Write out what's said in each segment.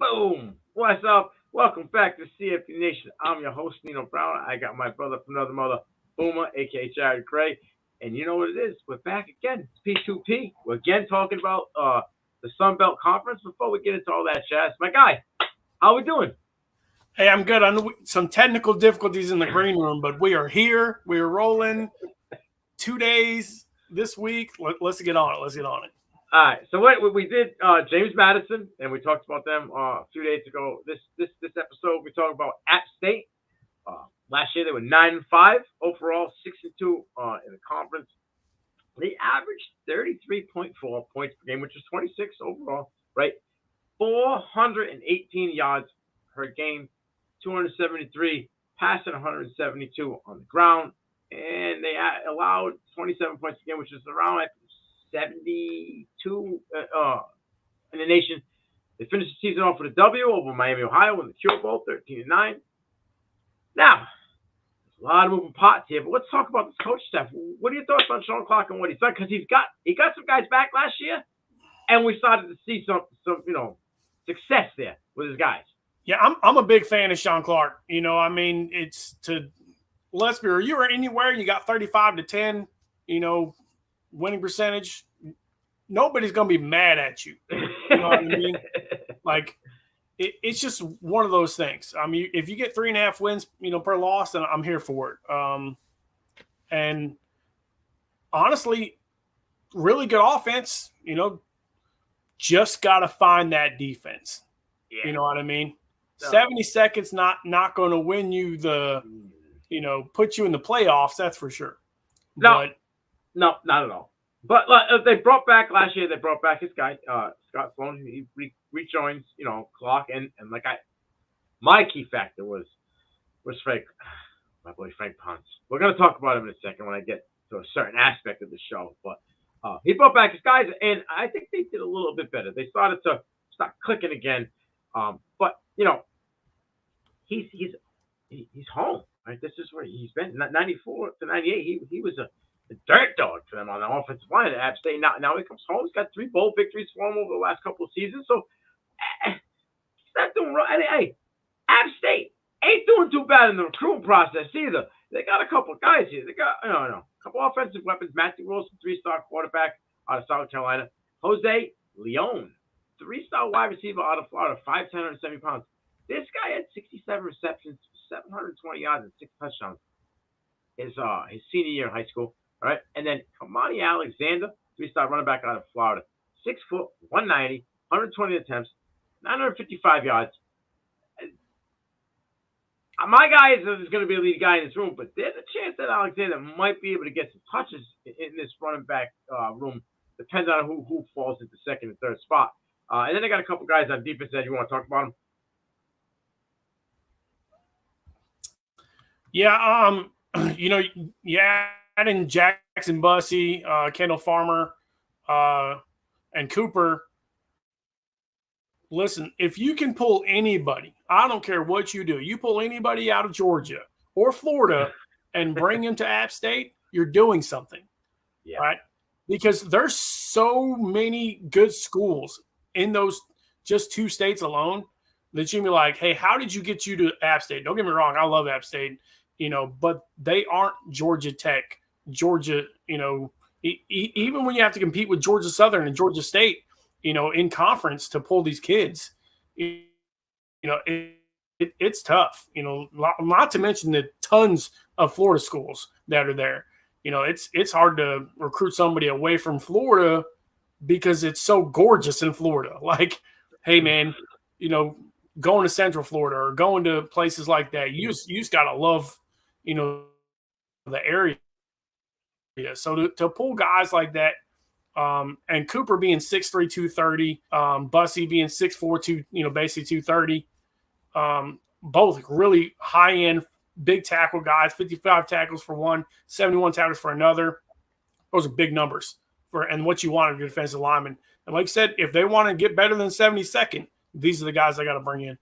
Boom! What's up? Welcome back to CFP Nation. I'm your host, Nino Brown. I got my brother from another mother, Boomer, aka Jared Gray. And you know what it is? We're back again. It's P2P. We're again talking about the Sun Belt Conference. Before we get into all that jazz, my guy, how we doing? Hey, I'm good. I know some technical difficulties in the green room, but we are here. We are rolling 2 days this week. Let's get on it. Let's get on it. All right. So what we did, James Madison, and we talked about them a few days ago. This episode, we talked about App State. Last year they were 9-5 overall, 6-2 in the conference. They averaged 33.4 points per game, which is 26 overall, right? 418 yards per game, 273 passing, 172 on the ground, and they allowed 27 points per game, which is around 72 in the nation. They finished the season off with a W over Miami, Ohio in the Cure Bowl, 13-9. Now, there's a lot of moving parts here, but let's talk about this coach staff. What are your thoughts on Sean Clark and what he's done? Because he got some guys back last year, and we started to see some success there with his guys. Yeah, I'm a big fan of Sean Clark. It's let's be real. You were anywhere, you got 35-10, winning percentage, nobody's going to be mad at you. You know what I mean? Like, it's just one of those things. I mean, if you get 3.5 wins, per loss, then I'm here for it. And honestly, really good offense, just got to find that defense. Yeah. You know what I mean? No. 70 seconds not going to win you put you in the playoffs, that's for sure. No, not at all. But they brought back last year. They brought back his guy, Scott Sloan. He rejoins, Clark, and my key factor was Frank, my boy Frank Ponce. We're gonna talk about him in a second when I get to a certain aspect of the show. But he brought back his guys, and I think they did a little bit better. They started to start clicking again. But he's home. Right? This is where he's been. 94 to 98. He was a dirt dog for them on the offensive line at App State. Now he comes home. He's got 3 bowl victories for him over the last couple of seasons. So he's not doing right. Hey, App State ain't doing too bad in the recruiting process either. They got a couple of guys here. They got a couple offensive weapons. Matthew Wilson, 3-star quarterback out of South Carolina. Jose Leon, 3-star wide receiver out of Florida, 5'10", 170 pounds. This guy had 67 receptions, 720 yards, and 6 touchdowns. His senior year in high school. All right, and then Kamani Alexander, 3-star running back out of Florida, 6 foot, 190, 120 attempts, 955 yards. My guy is going to be the lead guy in this room, but there's a chance that Alexander might be able to get some touches in this running back room. Depends on who falls into second and third spot. And then they got a couple guys on defense that you want to talk about them. Yeah, adding Jackson Bussey, Kendall Farmer, and Cooper. Listen, if you can pull anybody, I don't care what you do, you pull anybody out of Georgia or Florida and bring them to App State, you're doing something, right? Because there's so many good schools in those just 2 states alone that you can be like, hey, how did you get you to App State? Don't get me wrong, I love App State, but they aren't Georgia Tech, Georgia, even when you have to compete with Georgia Southern and Georgia State, in conference to pull these kids, it's tough, not to mention the tons of Florida schools that are there. It's hard to recruit somebody away from Florida because it's so gorgeous in Florida. Like, hey man, going to Central Florida or going to places like that, you just gotta love, the area. So to pull guys like that, and Cooper being 6'3", 230, Bussey being 6'4", basically 230, both really high-end, big tackle guys, 55 tackles for one, 71 tackles for another. Those are big numbers and what you want of your defensive lineman. And like I said, if they want to get better than 72nd, these are the guys they got to bring in.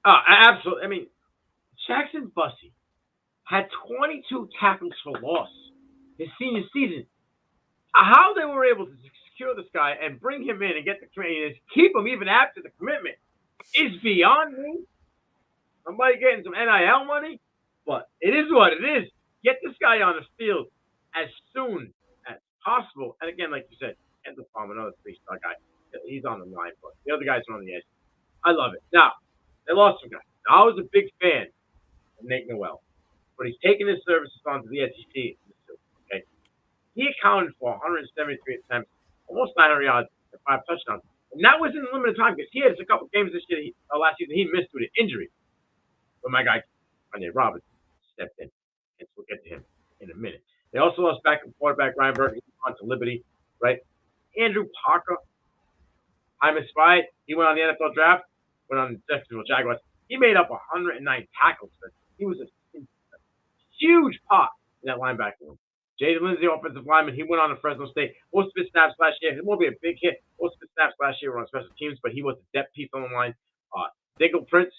Absolutely. I mean, Jackson Bussey had 22 tackles for loss his senior season. How they were able to secure this guy and bring him in and get the commitment, keep him even after the commitment, is beyond me. Somebody getting some NIL money, but it is what it is. Get this guy on the field as soon as possible. And again, like you said, Kendall Palmer, another three-star guy. He's on the line, but the other guys are on the edge. I love it. Now, they lost some guys. Now, I was a big fan of Nate Noel, but he's taken his services onto the SEC. Okay, he accounted for 173 attempts, almost 900 yards, and 5 touchdowns. And that was in limited time because he had a couple games this year, last season, he missed due to injury. But my guy, Kanye Roberts, stepped in, and we'll get to him in a minute. They also lost back quarterback Ryan Burton on to Liberty, right? Andrew Parker, I'm inspired. He went on the NFL draft, went on the Jacksonville Jaguars. He made up 109 tackles. He was a huge part in that linebacker room. Jaden Lindsay, offensive lineman, he went on to Fresno State. Most of his snaps last year, it won't be a big hit. Most of his snaps last year were on special teams, but he was a depth piece on the line. Diggle Prince,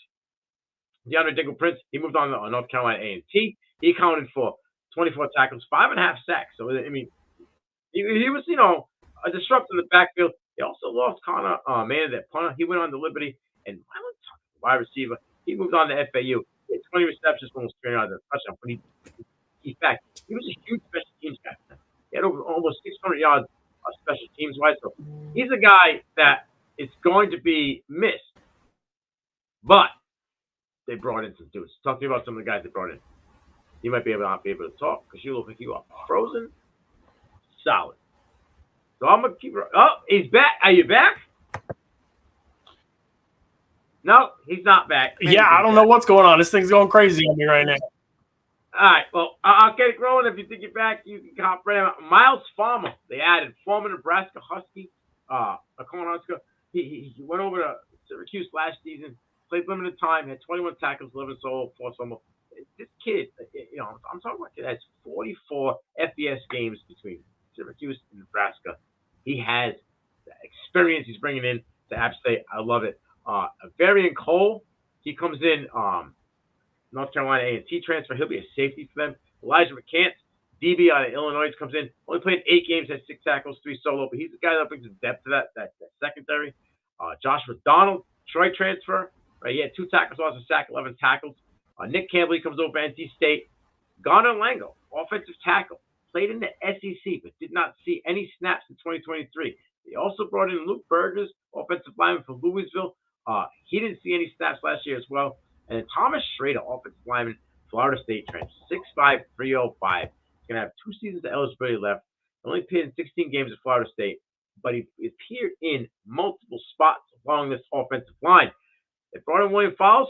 DeAndre Diggle Prince, he moved on to North Carolina A&T. He accounted for 24 tackles, 5.5 sacks. So, I mean, he was, a disruptor in the backfield. They also lost Connor Mann, that punter. He went on to Liberty. And wide receiver, he moved on to FAU. He had 20 receptions, almost 300 yards, and a touchdown. But he was a huge special teams guy. He had almost 600 yards special teams-wise. So he's a guy that is going to be missed. But they brought in some dudes. Talk to me about some of the guys they brought in. You might not be able to talk because you look like you are frozen solid. So I'm going to keep. Oh, he's back. Are you back? No, he's not back. Maybe I don't know what's going on. This thing's going crazy on me right now. All right. Well, I'll get it growing. If you think you're back, you can hop right out. Miles Farmer. They added former Nebraska Husky. He went over to Syracuse last season. Played limited time, had 21 tackles, 11 solo, 4 solo. This kid, I'm talking about a kid that has 44 FBS games between Syracuse and Nebraska. He has the experience he's bringing in to App State. I love it. Varian Cole, he comes in North Carolina A&T transfer. He'll be a safety for them. Elijah McCants, DB out of Illinois, comes in. Only played 8 games, had 6 tackles, 3 solo, but he's the guy that brings some depth to that secondary. Joshua Donald, Troy transfer. Right, he had 2 tackles, also sack, 11 tackles. Nick Campbell, he comes over to NC State. Garner Lango, offensive tackle, played in the SEC, but did not see any snaps in 2023. They also brought in Luke Burgers, offensive lineman for Louisville. He didn't see any snaps last year as well. And then Thomas Schrader, offensive lineman, Florida State transfer, 6'5", 305. He's going to have 2 seasons of eligibility left. He only appeared in 16 games at Florida State, but he appeared in multiple spots along this offensive line. They brought in William Fowles.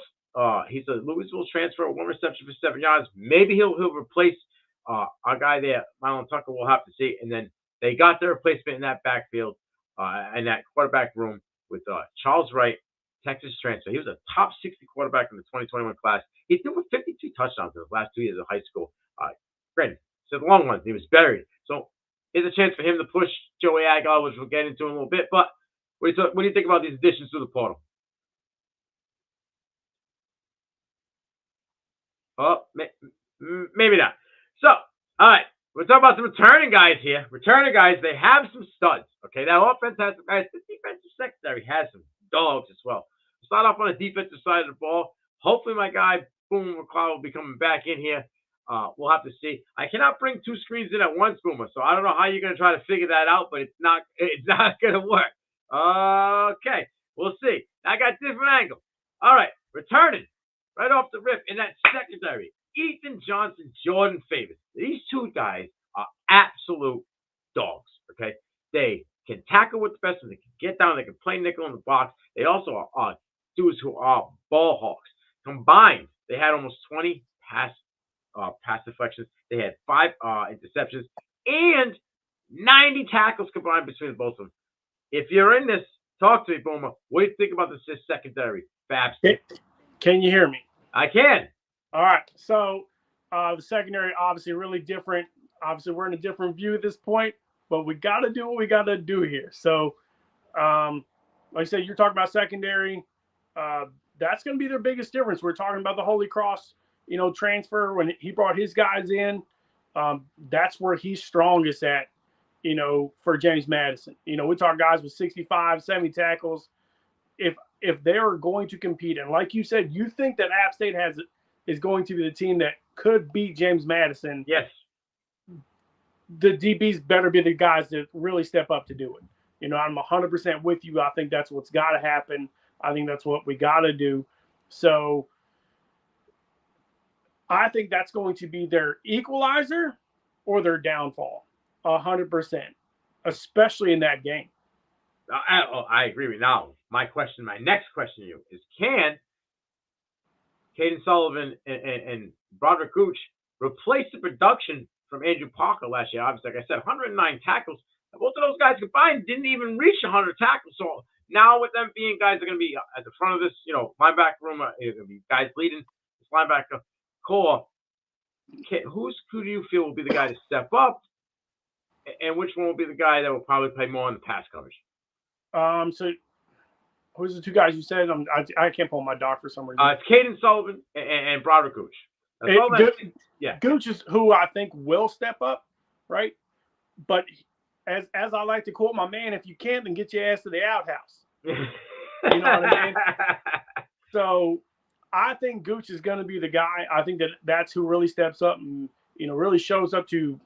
He's a Louisville transfer, 1 reception for 7 yards. Maybe he'll replace our guy there, Marlon Tucker. We'll have to see. And then they got their replacement in that backfield and that quarterback room with Charles Wright, Texas transfer. He was a top 60 quarterback in the 2021 class. He threw for 52 touchdowns in his last 2 years of high school. Granted, it's a long one. He was buried. So here's a chance for him to push Joey Aguilar, which we'll get into in a little bit. But what do you think about these additions to the portal? Oh, maybe not. So, all right. We're talking about the returning guys here. Returning guys, they have some studs. Okay, that offense has some guys. The defensive secondary has some dogs as well. Start off on the defensive side of the ball. Hopefully, my guy, Boomer McCloud, will be coming back in here. We'll have to see. I cannot bring 2 screens in at once, Boomer, so I don't know how you're going to try to figure that out, but it's not going to work. Okay, we'll see. I got different angles. All right, returning. Right off the rip in that secondary, Ethan Johnson, Jordan Favors. These 2 guys are absolute dogs, okay? They can tackle with the best, and they can get down, they can play nickel in the box. They also are dudes who are ball hawks. Combined, they had almost 20 pass deflections. They had 5 interceptions and 90 tackles combined between the both of them. If you're in this, talk to me, Boomer. What do you think about this secondary? Fab. Can you hear me? I can. All right. So the secondary, obviously, really different. Obviously, we're in a different view at this point, but we got to do what we got to do here. So, like I said, you're talking about secondary. That's going to be their biggest difference. We're talking about the Holy Cross, transfer when he brought his guys in. That's where he's strongest at, for James Madison. We talk guys with 65, 70 tackles. If if they are going to compete, and like you said, you think that App State is going to be the team that could beat James Madison. Yes. The DBs better be the guys that really step up to do it. You know, I'm 100% with you. I think that's what's got to happen. I think that's what we got to do. So I think that's going to be their equalizer or their downfall, 100%, especially in that game. I agree with you. Now, my next question to you is, can Caden Sullivan and Broderick Gooch replace the production from Andrew Parker last year? Obviously, like I said, 109 tackles. Both of those guys combined didn't even reach 100 tackles. So now with them being guys that are going to be at the front of this, linebacker room, going to be guys leading this linebacker core, who do you feel will be the guy to step up, and which one will be the guy that will probably play more in the pass coverage? So who's the two guys you said? I can't pull my doc for some reason. It's Caden Sullivan and Broderick Gooch. Gooch is who I think will step up, right? But as I like to quote my man, if you can't, then get your ass to the outhouse. You know what I mean? So I think Gooch is going to be the guy. I think that's who really steps up and, really shows up to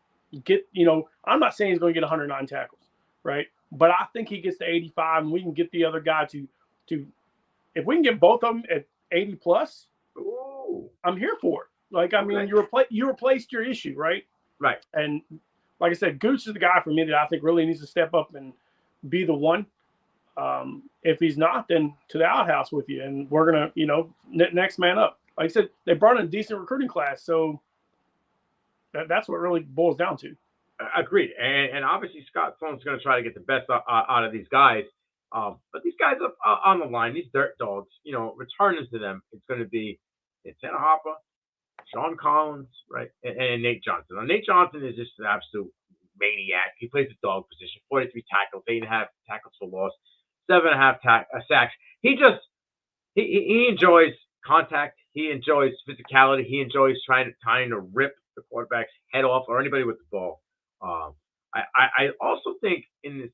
get, I'm not saying he's going to get 109 tackles, right? But I think he gets to 85, and we can get the other guy to if we can get both of them at 80 plus, ooh, I'm here for it. Like, I mean, you replaced your issue, right? Right. And like I said, Gooch is the guy for me that I think really needs to step up and be the one. If he's not, then to the outhouse with you, and we're gonna, next man up. Like I said, they brought in a decent recruiting class, so that's what really boils down to. Agreed, and obviously Scott Sloan's going to try to get the best out of these guys. But these guys up on the line, these dirt dogs, returning to them, it's going to be Tanner Hopper, Sean Collins, right, and Nate Johnson. Now, Nate Johnson is just an absolute maniac. He plays the dog position, 43 tackles, 8.5 tackles for loss, 7.5 sacks. He enjoys contact. He enjoys physicality. He enjoys trying to rip the quarterback's head off or anybody with the ball. I also think in this,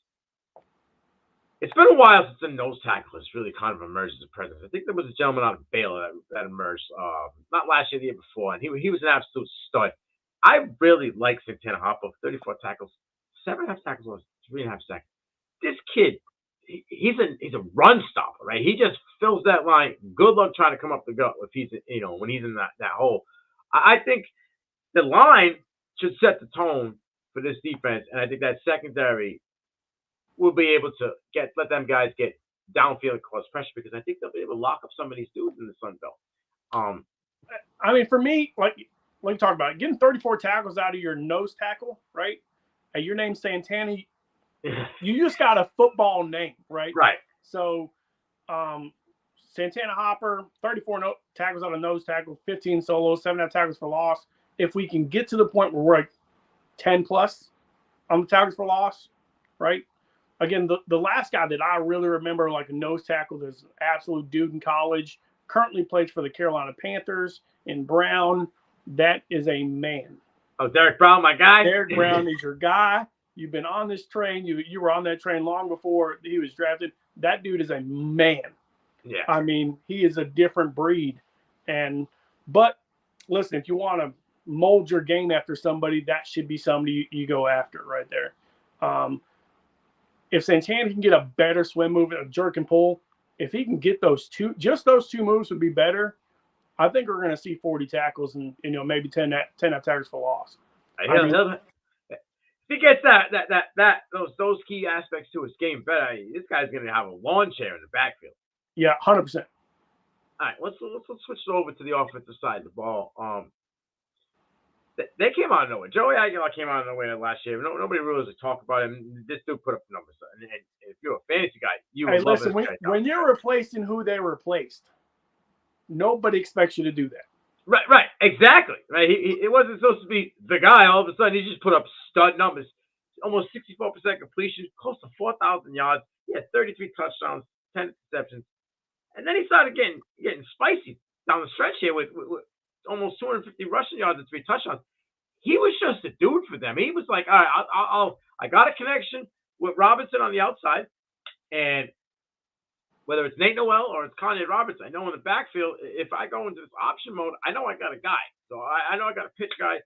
it's been a while since the nose tackle has really kind of emerged as a presence. I think there was a gentleman out of Baylor that emerged, not last year, the year before, and he was an absolute stud. I really like Santana Hopper, 34 tackles, 7.5 tackles, 3.5 sacks. This kid, he's a run stopper, right? He just fills that line. Good luck trying to come up the gut if he's, when he's in that hole. I think the line should set the tone for this defense, and I think that secondary will be able to let them guys get downfield and cause pressure, because I think they'll be able to lock up some of these dudes in the Sun Belt. I mean, for me, like you talked about, getting 34 tackles out of your nose tackle, right? And your name's Santana, you just got a football name, right? Right. So, Santana Hopper, 34 tackles out of nose tackle, 15 solos, 7.5 tackles for loss. If we can get to the point where we're like 10 plus on the tackles for loss, right? Again, the last guy that I really remember, like a nose tackle, that's an absolute dude in college, currently plays for the Carolina Panthers in Brown. That is a man. Oh, Derek Brown, my guy. Derek Brown is your guy. You've been on this train. You were on that train long before he was drafted. That dude is a man. Yeah. I mean, he is a different breed. But listen, if you want to mold your game after somebody, that should be somebody you go after right there. If Santana can get a better swim move, a jerk and pull, if he can get those two moves would be better. I think we're going to see 40 tackles and maybe 10 tackles for loss. If he gets those key aspects to his game better, this guy's going to have a lawn chair in the backfield. Yeah, 100%. All right, let's switch over to the offensive side of the ball. They came out of nowhere. Joey Aguilar came out of nowhere last year. Nobody really talked about him. This dude put up numbers. And if you're a fantasy guy, you would love this guy. When you're replacing who they replaced, nobody expects you to do that. Right, exactly. Right, it wasn't supposed to be the guy. All of a sudden, he just put up stud numbers. Almost 64% completion, close to 4,000 yards. He had 33 touchdowns, 10 interceptions, and then he started getting spicy down the stretch here with almost 250 rushing yards and 3 touchdowns. He was just a dude for them. He was like, all right, I got a connection with Robinson on the outside, and whether it's Nate Noel or it's Kanye Roberts, I know in the backfield, if I go into this option mode, I know I got a guy. So I know I got a pitch guy.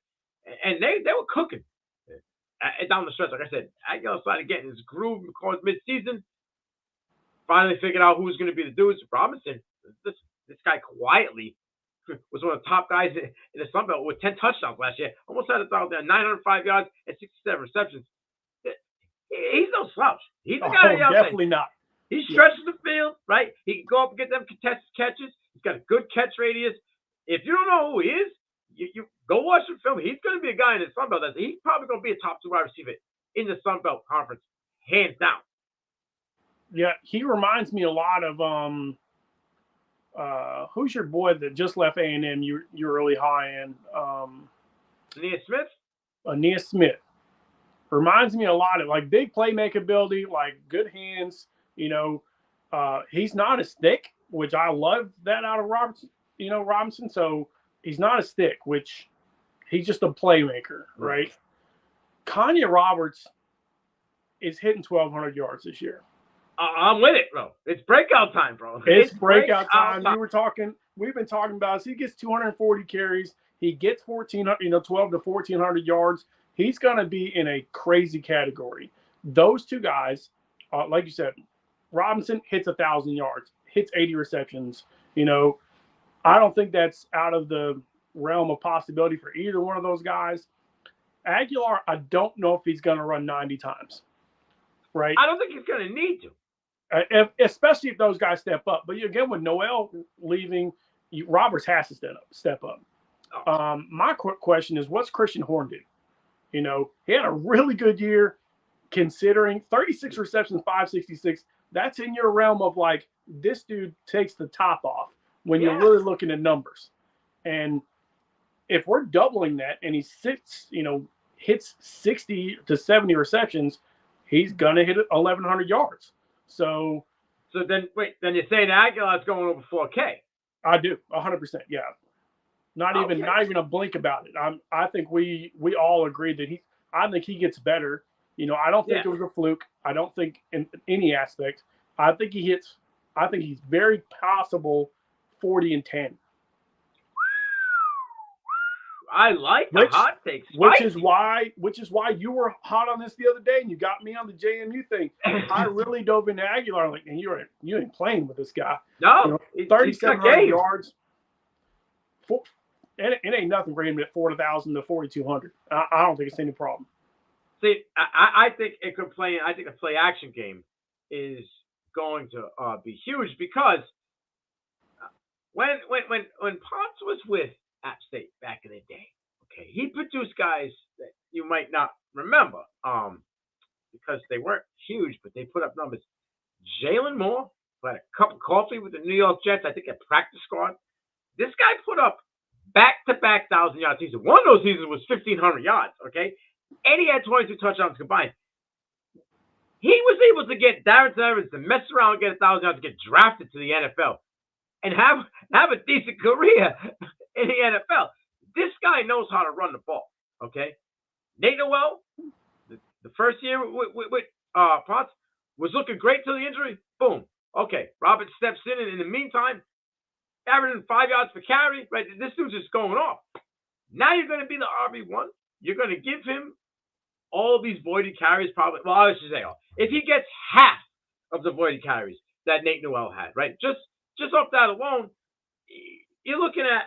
And they were cooking down the stretch. Like I said, Aguilar started getting his groove because midseason. Finally figured out who was going to be the dudes. Robinson, this guy quietly was one of the top guys in the Sun Belt with 10 touchdowns last year. Almost had 905 yards and 67 receptions. He's no slouch. He's the guy. Definitely not. He stretches the field, right? He can go up and get them contested catches. He's got a good catch radius. If you don't know who he is, you go watch the film. He's going to be a guy in the Sun Belt. He's probably going to be a top 2 wide receiver in the Sun Belt Conference, hands down. Yeah, he reminds me a lot of who's your boy that just left A&M? You're really high in. Aeneas Smith. Aeneas Smith reminds me a lot of like big playmaker ability, like good hands. He's not as thick, which I love that out of Robinson. So he's not as thick, which he's just a playmaker, right? Kanye Roberts is hitting 1,200 yards this year. I'm with it, bro. It's breakout time, bro. It's breakout time. We've been talking about this. He gets 240 carries. He gets 12 to 1,400 yards. He's going to be in a crazy category. Those two guys, like you said, Robinson hits 1,000 yards, hits 80 receptions. I don't think that's out of the realm of possibility for either one of those guys. Aguilar, I don't know if he's going to run 90 times, right? I don't think he's going to need to. Especially if those guys step up. But again, with Noel leaving, Roberts has to step up. My question is, what's Christian Horn do? He had a really good year considering 36 receptions, 566. That's in your realm of like, this dude takes the top off when you're really looking at numbers. And if we're doubling that and he hits 60 to 70 receptions, he's going to hit 1,100 yards. So then you're saying Aguilar's going over 4K? I do, 100%. Yeah, not even a blink about it. I think we all agree that I think he gets better. I don't think it was a fluke. I don't think in any aspect. I think he's very possible 40 and 10. I like the hot takes. Which is why you were hot on this the other day and you got me on the JMU thing. I really dove into Aguilar like, and you ain't playing with this guy. No, 3,700 yards. It ain't nothing for him at 4,000 to 4,200. I don't think it's any problem. See, I think it could play. I think a play action game is going to be huge because when Potts was with App State back in the day, okay, he produced guys that you might not remember because they weren't huge, but they put up numbers. Jalen Moore had a cup of coffee with the New York Jets, I think at practice squad. This guy put up back-to-back 1,000-yard seasons. One of those seasons was 1,500 yards, okay? And he had 22 touchdowns combined. He was able to get Darren Evans to mess around and get 1,000 yards to get drafted to the NFL and have a decent career in the NFL. This guy knows how to run the ball, okay? Nate Noel, the first year with Potts, was looking great till the injury. Boom. Okay, Robert steps in, and in the meantime, averaging 5 yards per carry, right? This dude's just going off. Now you're going to be the RB1. You're going to give him all these voided carries, probably. Well, I should say, if he gets half of the voided carries that Nate Noel had, right? Just off that alone, you're looking at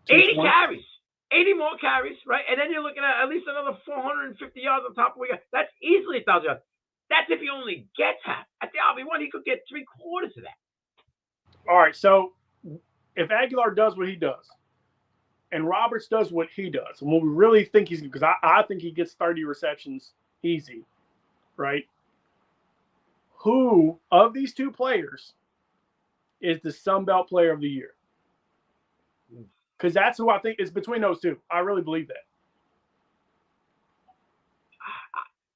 80 carries, 80 more carries, right? And then you're looking at least another 450 yards on top of what you got. That's easily 1,000 yards. That's if he only gets half. At the RB1, he could get 3/4 of that. All right, so if Aguilar does what he does, and Roberts does what he does, and what we really think he's – because I think he gets 30 receptions easy, right? Who of these two players is the Sun Belt Player of the Year? Because that's who I think is between those two. I really believe that.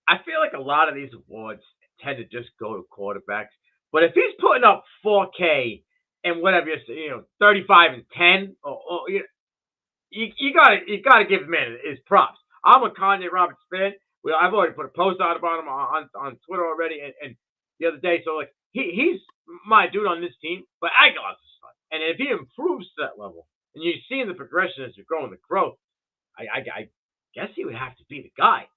I feel like a lot of these awards tend to just go to quarterbacks. But if he's putting up 4K and whatever, 35 and 10, you gotta give the man his props. I'm a Kanye Roberts fan. I've already put a post out about him on Twitter already, and the other day. So like, he's my dude on this team, but Aguilar's a stud. And if he improves to that level, and you're seeing the progression as you're growing the growth, I guess he would have to be the guy.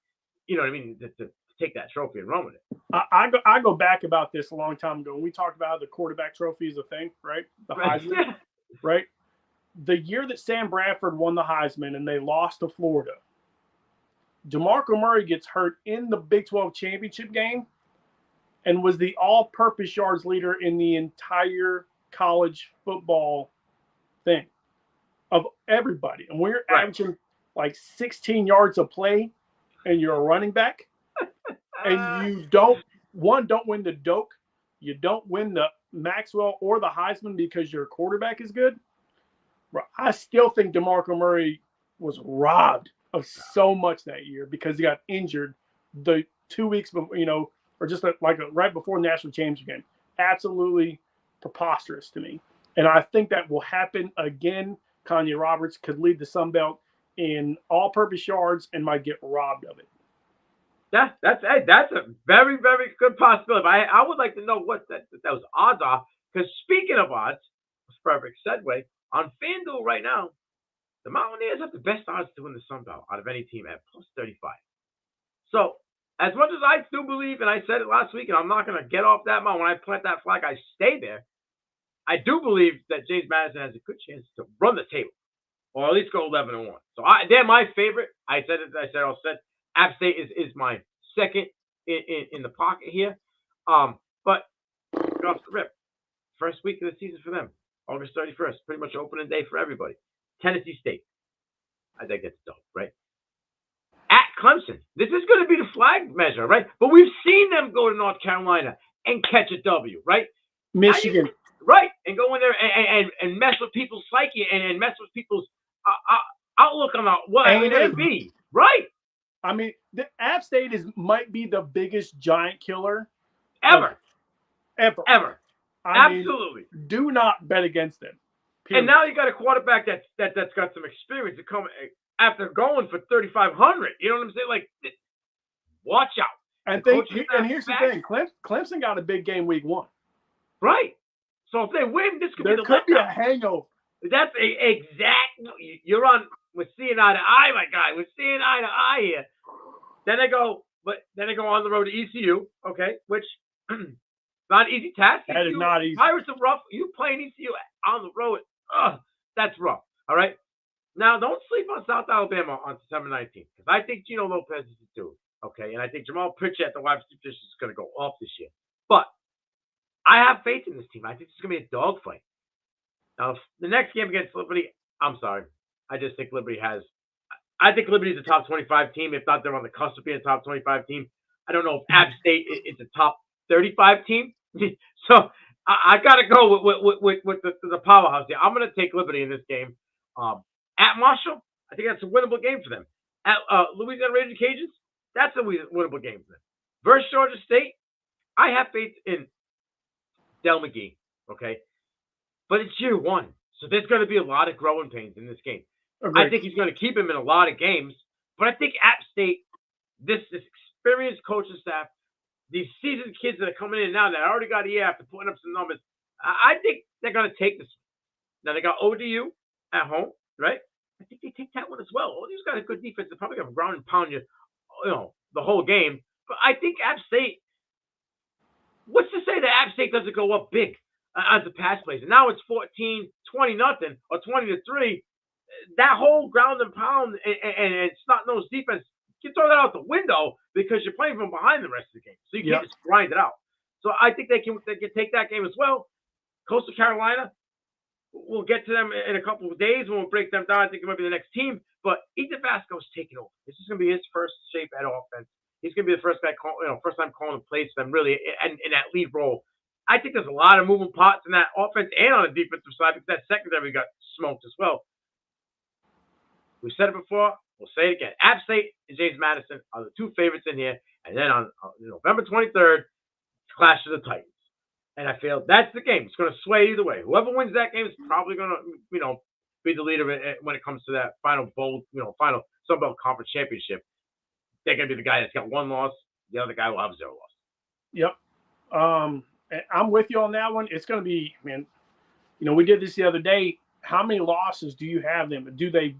You know what I mean? To take that trophy and run with it. I go back about this a long time ago. We talked about how the quarterback trophy is a thing, right? The Heisman, right? The year that Sam Bradford won the Heisman and they lost to Florida, DeMarco Murray gets hurt in the Big 12 championship game and was the all-purpose yards leader in the entire college football thing of everybody. And we're averaging like 16 yards a play, and you're a running back, and you don't win the Doak, you don't win the Maxwell or the Heisman because your quarterback is good. I still think DeMarco Murray was robbed of so much that year because he got injured the 2 weeks before, or just right before the national championship game. Absolutely preposterous to me. And I think that will happen again. Kanye Roberts could lead the Sun Belt in all-purpose yards and might get robbed of it. That's a very, very good possibility. I would like to know what those odds are, because speaking of odds, it's a perfect segue. On FanDuel right now, the Mountaineers have the best odds to win the Sun Belt out of any team at plus 35. So, as much as I do believe, and I said it last week, and I'm not going to get off that mountain, when I plant that flag, I stay there. I do believe that James Madison has a good chance to run the table, or at least go 11-1. So they're my favorite. I said App State is my second in the pocket here. But off the rip, first week of the season for them, August 31st, pretty much opening day for everybody. Tennessee State. I think that's dope, right? At Clemson. This is going to be the flag measure, right? But we've seen them go to North Carolina and catch a W, right? Michigan. Right. And go in there and mess with people's psyche and mess with people's outlook on what they're going to be. Right. I mean, the App State might be the biggest giant killer ever. Absolutely. Do not bet against them. Period. And now you got a quarterback that's got some experience to come after going for 3,500. You know what I'm saying? Like, watch out. And here's the thing: Clemson got a big game week 1. Right. So if they win, this could be a hangover. That's you're on. We're seeing eye to eye, my guy. We're seeing eye to eye here. Then they go on the road to ECU, okay, which not an easy task. That is not easy. Pirates are rough. You playing ECU on the road, that's rough. All right. Now, don't sleep on South Alabama on September 19th, because I think Gino Lopez is the dude, okay, and I think Jamal Pritchett, the wide receiver position, is going to go off this year. But I have faith in this team. I think it's going to be a dogfight. Now, the next game against Liberty, I'm sorry. I just think Liberty I think Liberty's a top 25 team. If not, they're on the cusp of being a top 25 team. I don't know if App State is a top 35 team. So I got to go with the powerhouse here. I'm going to take Liberty in this game. At Marshall, I think that's a winnable game for them. At Louisiana Raging Cajuns, that's a winnable game for them. Versus Georgia State, I have faith in Del McGee, okay? But it's year 1, so there's going to be a lot of growing pains in this game. Agreed. I think he's going to keep him in a lot of games, but I think App State, this experienced coaching staff, these seasoned kids that are coming in now that already got a year after putting up some numbers, I think they're going to take this. Now, they got ODU at home, right? I think they take that one as well. ODU's got a good defense. They're probably going to ground and pound you, the whole game. But I think App State, what's to say that App State doesn't go up big on the pass plays? And now it's 14-20 nothing or 20-3. That whole ground and pound and it's snot-nosed defense, you throw that out the window because you're playing from behind the rest of the game. So you can't just grind it out. So I think they can take that game as well. Coastal Carolina, we'll get to them in a couple of days when we'll break them down. I think it might be the next team. But Ethan Vasco's taking over. This is going to be his first shape at offense. He's going to be the first guy, first time calling the plays for them really in that lead role. I think there's a lot of moving parts in that offense and on the defensive side because that secondary got smoked as well. We said it before. We'll say it again. App State and James Madison are the two favorites in here. And then on November 23rd, Clash of the Titans. And I feel that's the game. It's going to sway either way. Whoever wins that game is probably going to, be the leader when it comes to that final bowl, final Sun Belt Conference championship. They're going to be the guy that's got one loss. The other guy will have 0 loss. Yep. I'm with you on that one. It's going to be, man. We did this the other day. How many losses do you have them? Do they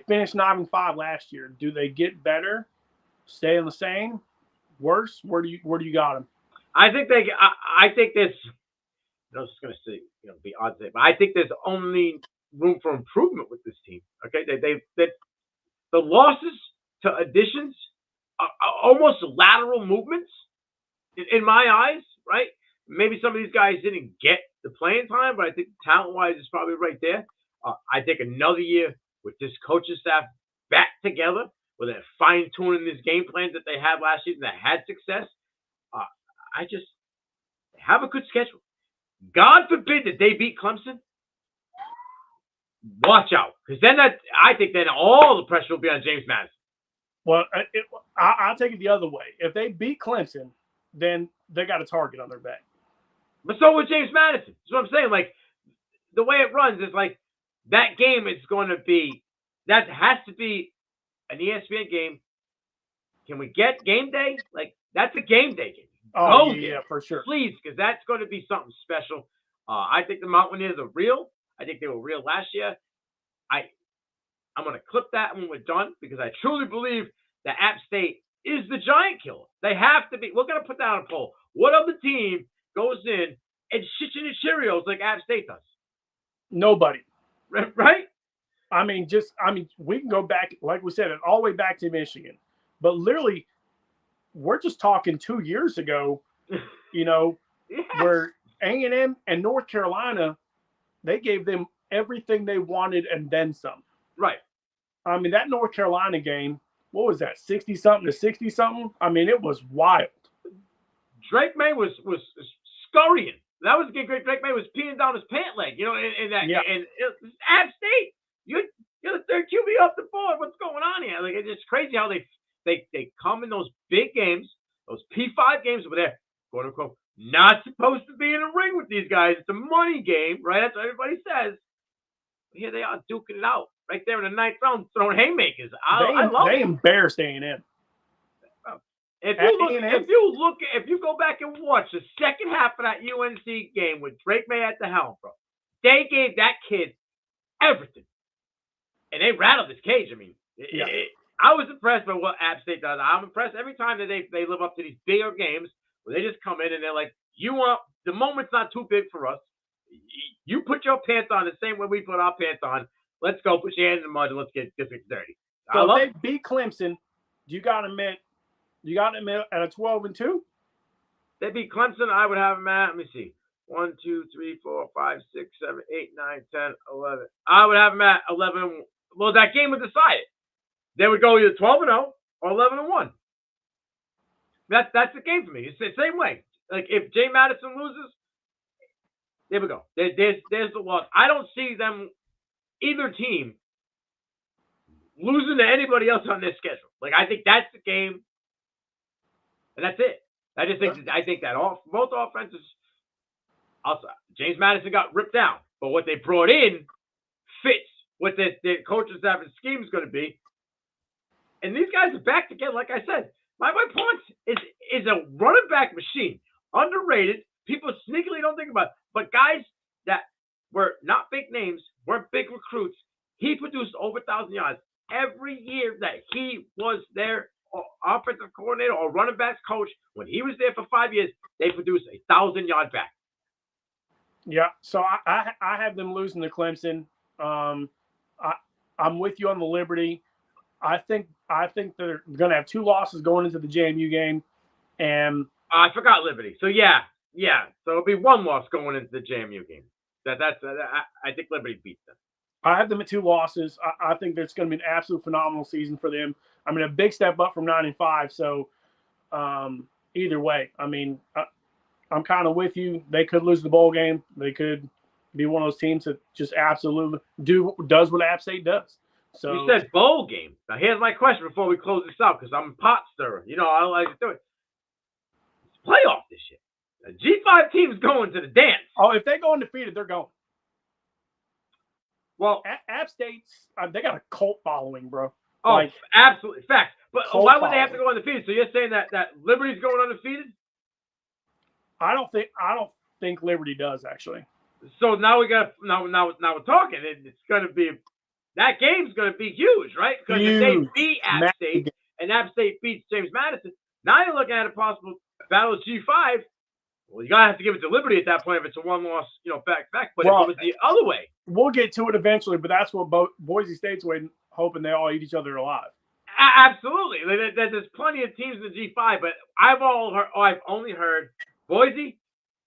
finished 9-5 last year? Do they get better? Stay the same? Worse? Where do you got them? I think there's. I was just going to say, be odd to say, but I think there's only room for improvement with this team. Okay, the losses to additions are almost lateral movements in my eyes, right? Maybe some of these guys didn't get the playing time, but I think talent-wise it's probably right there. I think another year with this coaching staff back together, where they're fine-tuning these game plans that they had last season that had success, I just have a good schedule. God forbid that they beat Clemson. Watch out, because then I think then all the pressure will be on James Madison. Well, I'll take it the other way. If they beat Clemson, then they got a target on their back. But so would James Madison. That's what I'm saying. Like, the way it runs is like that game is going to be – that has to be an ESPN game. Can we get game day? Like, that's a game day game. Oh, yeah, for sure. Please, because that's going to be something special. I think the Mountaineers are real. I think they were real last year. I'm going to clip that when we're done because I truly believe that App State is the giant killer. They have to be. We're going to put that on a poll. What other team goes in and shits in the Cheerios like App State does? Nobody. Right? We can go back, like we said, all the way back to Michigan. But literally, we're just talking 2 years ago, yes. Where A&M and North Carolina, they gave them everything they wanted and then some. Right. That North Carolina game, what was that, 60-something to 60-something? it was wild. Drake May was scurrying. That was a game. Drake May was peeing down his pant leg, in that. Yeah. And App State, you're the third QB off the board. What's going on here? Like, it's crazy how they come in those big games, those P5 games where they're, quote unquote, not supposed to be in a ring with these guys. It's a money game, right? That's what everybody says. But here they are duking it out right there in the ninth round, throwing haymakers. They embarrassed A&M. If you go back and watch the second half of that UNC game with Drake May at the helm, bro, they gave that kid everything, and they rattled his cage. I was impressed by what App State does. I'm impressed every time that they live up to these bigger games where they just come in and they're like, the moment's not too big for us. You put your pants on the same way we put our pants on. Let's go. Put your hands in the mud and let's get this dirty. So if they beat Clemson, you got them at a 12-2? They beat Clemson. I would have them at, let me see, 1, 2, 3, 4, 5, 6, 7, 8, 9, 10, 11. I would have them at 11. Well, that game would decide it. They would go either 12-0 or 11-1. That's the game for me. It's the same way. Like, if Jay Madison loses, there we go. There's the loss. I don't see them, either team, losing to anybody else on this schedule. Like, I think that's the game, and that's it. I think that both offenses. Also, James Madison got ripped down, but what they brought in fits what the coaching staff and scheme is going to be. And these guys are back together. Like I said, my Ponce is a running back machine, underrated. People sneakily don't think about it. But guys that were not big names, weren't big recruits, he produced over 1,000 yards every year that he was their offensive coordinator or running backs coach. When he was there for 5 years, they produced 1,000-yard back. Yeah, so I have them losing to Clemson. I'm with you on the Liberty. I think they're going to have 2 losses going into the JMU game, and I forgot Liberty. So yeah. So it'll be 1 loss going into the JMU game. I think Liberty beats them. I have them at 2 losses. I think that's going to be an absolute phenomenal season for them. A big step up from 9-5. So either way, I'm kind of with you. They could lose the bowl game. They could be one of those teams that just absolutely does what App State does. So you said bowl game. Now here's my question before we close this out, because I'm a pot stirrer. I like to do it. It's playoff this year. The G5 team's going to the dance. Oh, if they go undefeated, they're going. Well, App State's they got a cult following, bro. Oh, absolutely, facts. But why would they have to following. go undefeated? So you're saying that Liberty's going undefeated? I don't think Liberty does actually. So now we got now we're talking. It's going to be that game's going to be huge, right? Because if they beat App State and App State beats James Madison, now you're looking at a possible battle of G5. Well, you're gonna have to give it to Liberty at that point if it's a one-loss, back. But if it was the other way, we'll get to it eventually. But that's what Boise State's waiting, hoping they all eat each other alive. Absolutely. There's plenty of teams in the G5, but I've only heard Boise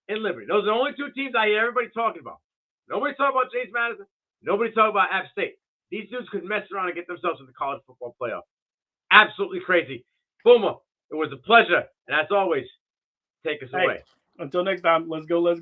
and Liberty. Those are the only two teams I hear everybody talking about. Nobody talking about James Madison. Nobody talking about App State. These dudes could mess around and get themselves in the college football playoff. Absolutely crazy. Boomer, it was a pleasure. And as always, take us away. Until next time, let's go.